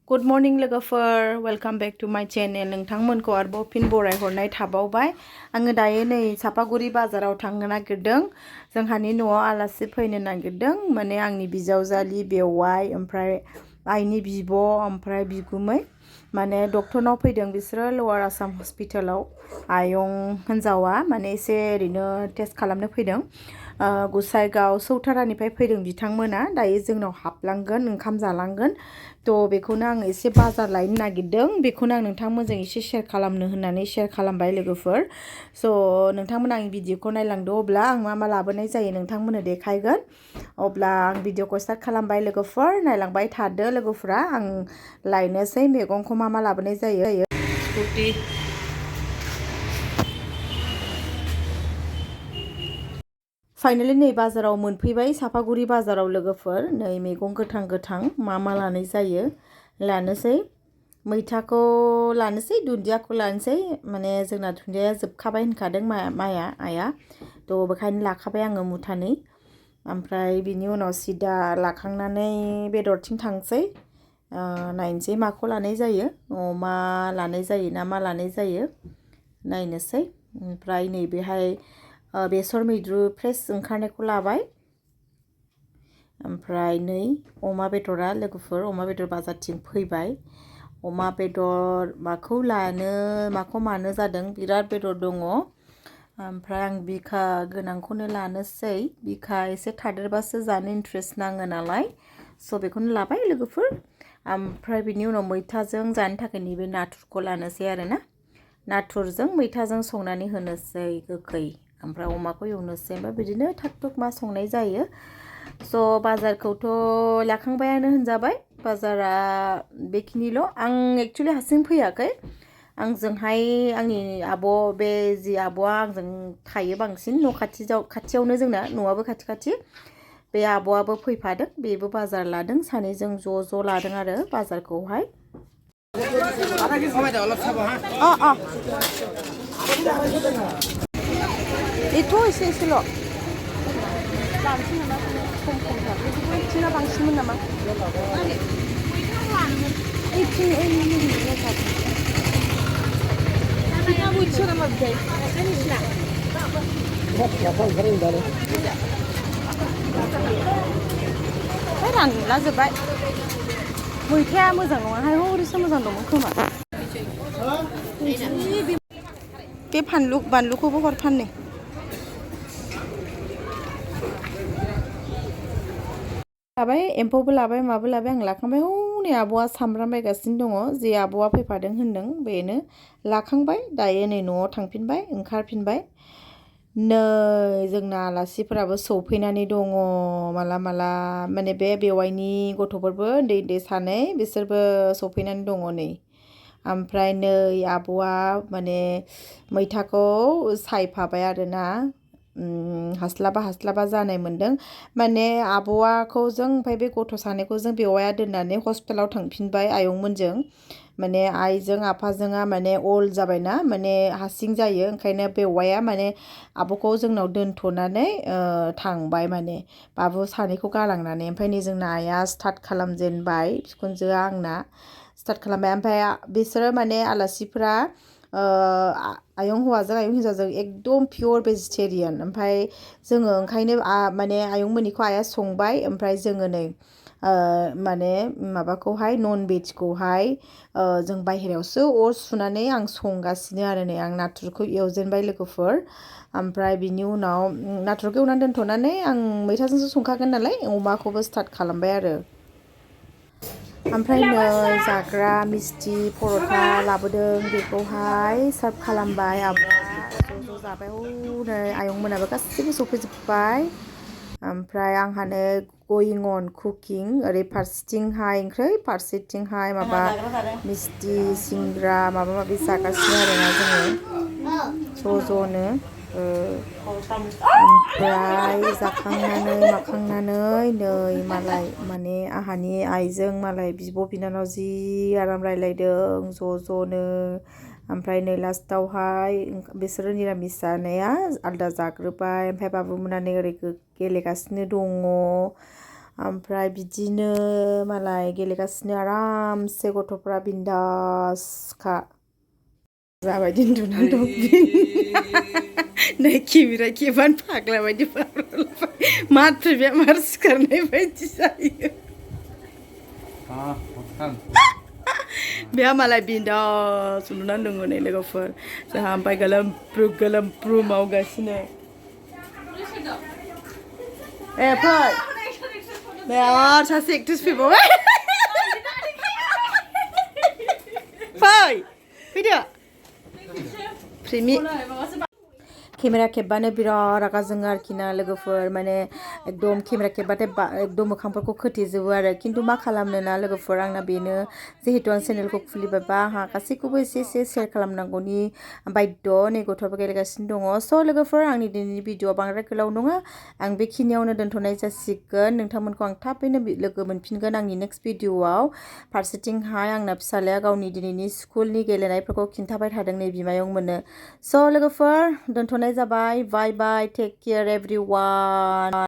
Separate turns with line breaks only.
good morning लोगोफोर welcome back to माय channel नोंथांमोनखौ आरोबाव फिन बरायहरनाय थाबावबाय आङो दायो नै सापागुरि बाजाराव थांनो नागिरदों जोंहानि न'आव आलासि फैनो नागिरदों माने आंनि बिजावजालि बेवाइ ओमफ्राय आइनि बिब' ओमफ्राय बिगुमै माने डक्टरनाव फैदों बिसोरो लवार आसाम हस्पिटालाव आयं हिनजावा माने एसे ओरैनो टेस्ट खालामनो फैदों गुसाइगाव सौथारानिफ्राय फैदों बिथांमोना दायो जोंनाव हाबलांगोन ओंखाम जालांगोन तो बेखौनो आं एसे बाजार लायनो नागिरदों बेखौनो आं नोंथांमोनजों एसे शेयार खालामनो होननानै शेयार खालामबाय लोगोफोर स' नोंथांमोना आंनि भिडिअखौ नायलांदो अब्ला आं मा लाबोनाय जायो नोंथांमोननो देखायगोन अब्ला आं भिडिअखौ स्टार्ट खालामबाय लोगोफोर नायलांबाय थादो लोगोफोरा आं लायनोसै मैगंखौ मा लाबोनाय जायो स्कुटि फाइनाली नै बाजाराव मोनफैबाय सापागुरि बाजाराव लोगोफोर नै मैगं गोथां मा लानाय जायो लानोसै मैथाखौ लानोसै दुन्दियाखौ लानोसै माने जोंना दुन्दिया जोबखाबाय होनखादों माया आया तो बेखायनो लाखाबाय आङो मुथानै ओमफ्राय बिनि उनाव सिदा लाखांनानै बेदरथिं थांसै नायनोसै माखौ लानाय जायो अमा लानाय जायो ना मा लानाय जायो नायनोसै ओमफ्राय नैबेहाय बेसर मैद्रु फ्रेश ओंखारनायखौ लाबाय ओमफ्राय नै अमा बेदरा लोगोफोर अमा बेदर बाजारथिं फैबाय अमा बेदर माखौ मानो जादों बिराद बेदर दङ ओमफ्राय आं बिखा गोनांखौनो लानोसै बिखा एसे थादेरबासो जानो इन्ट्रेस्ट नाङो नालाय स' बेखौनो लाबाय लोगोफोर ओमफ्राय बिनि उनाव मैथाजों जानो थाखाय नैबे नाथुरखौ लानोसै आरोना नाथुरजों मैथाजों संनानै होनोसै गोखै ओमफ्राय अमाखौ एवनोसै ओमफ्राय बिदिनो थाग थुग मा संनाय जायो स' बाजारखौथ' लाखांबायानो होनजाबाय बाजारा बेखिनिल' आं एक्चुअलि हारसिं फैयाखै आंजोंहाय आंनि आब' बे जि आब'आ आंजों थायो बांसिन न' खाथियावनो जोंना न'आबो खाथि बे आब'आबो फैफादों बेबो बाजार लादों सानैजों ज' लादों आरो बाजारखौहाय itu एसेल' बांसिन नामा खमथार बेखौबो बांसिनमोन नामा रानला जोब्बाय मैथाया मोजां नङाहाय हरैसो मोजां दंमोन खोमा बे बानलुखौबो हर फाननै लाबाय एम्फौबो लाबाय माबो लाबाय आं लाखांबाय हनै आब'आ सामब्राम बायगासिनो दङ जे आब'आ फैफादों होनदों बेनो लाखांबाय दायो नै न'आव थांफिनबाय ओंखारफिनबाय नै जोंना आलासिफोराबो सौफैनानै दङ माला माने बे बेवाइनि गथ'फोरबो उन्दै सानै बिसोरबो सौफैनानै दङ नै ओमफ्राय नै आब'आ माने मैथाखौ सायफाबाय आरोना हास्लाबा जानाय मोनदों माने आब'आखौ जों ओमफ्राय बे गथ' सानैखौ जों बेवाइया दोननानै हस्पिटालाव थांफिनबाय आयंमोनजों माने आइजों आफाजोंआ माने अल जाबायना माने हारसिं जायो ओंखायनो बेवाइया माने आब'खौ जोंनाव दोनथ'नानै थांबाय माने बाबु सानैखौ गालांनानै ओमफ्राय नै जोंना आइया स्टार्ट खालामजेनबाय बिखुनजोआ आंना स्टार्ट खालामबाय ओमफ्राय बिसोरो माने आलासिफोरा आयं हौवाजों आयं हिन्जावजों एकदम पियर भेजिटेरियान ओमफ्राय जोङो ओंखायनो माने आयंमोननिखौ आइया संबाय ओमफ्राय जोङो नै माने माबाखौहाय नन भेजखौहाय जों बाहेरायावसो अर सुनानै आं संगासिनो आरो नै आं नाथुरखौ एवजेनबाय लोगोफोर ओमफ्राय बिनि उनाव नाथुरखौ एवनानै दोनथ'नानै आं मैथाजोंसो संखागोन नालाय अमाखौबो स्टार्ट खालामबाय आरो ओमफ्राय नै जाग्रा मिस्थि पर'था लाबोदों बेखौहाय सार्भ खालामबाय आब'आ ज' जाबाय हनै आयंमोनाबो गासैबो सफैजोब्बाय ओमफ्राय आंहानो गयिं अन कुकिं ओरै फारसेथिंहाय ओंख्रि फारसेथिंहाय माबा मिस्थि सिंग्रा माबा माबि जागासिनो आरोना जोङो ज'नो ओमफ्राय जाखांनानै माखांनानै नै मालाय माने आंहानि आइजों मालाय बिब' बिनानाव जि आराम रायलायदों ज'नो ओमफ्राय नै लास्टावहाय बिसोरो निरामिस जानाया आलदा जाग्रोबाय ओमफ्राय बाबुमोना नै ओरै गेलेगासिनो दङ ओमफ्राय बिदिनो मालाय गेलेगासिनो आरामसे गथ'फ्रा बिन्दासखा जाबाय उन्दुनानै दं नै केमेरा खेबानो फाग्ला बायदि माथ्र बेमार सिखारनाय बायदि जायो बेहा मालाय बिन्दास उन्दुनानै दङ नै लोगोफोर जोंहा ओमफ्राय गोलोमफ्रु मावगासिनो ए फै बिराद सासे एक्ट्रेस फैबावबाय फैदो प्रेमि केमेरा खेबबानो बिराद रागा जोङो आरोखि ना लोगोफोर माने एकदम केमेरा खेबबाथाय एकदम मोखांफोरखौ खोथेजोबो आरो खिन्थु मा खालामनो ना लोगोफोर आंना बेनो जिहेतु आं चेनेलखौ खुलिबायबा आंहा गासैखौबो एसे एसे शेयार खालामनांगौनि बायद' नै गथ'आबो गेलेगासिनो दङ स' लोगोफोर आंनि दिनैनि भिडिअआ बांद्राय गोलाव नङा आं बेखिनियावनो दोनथ'नाय जासिगोन नोंथांमोनखौ आं थाबैनो लोगो मोनफिनगोन आंनि नेक्स्ट भिडिअआव फारसेथिंहाय आंना फिसालाया गावनि दिनैनि स्कुलनि गेलेनायफोरखौ खिन्थाबाय थादों नै बिमायं मोननो स' लोगोफोर दोनथ'नाय जाबाय बाय बाय टेक केयार एभ्रिवान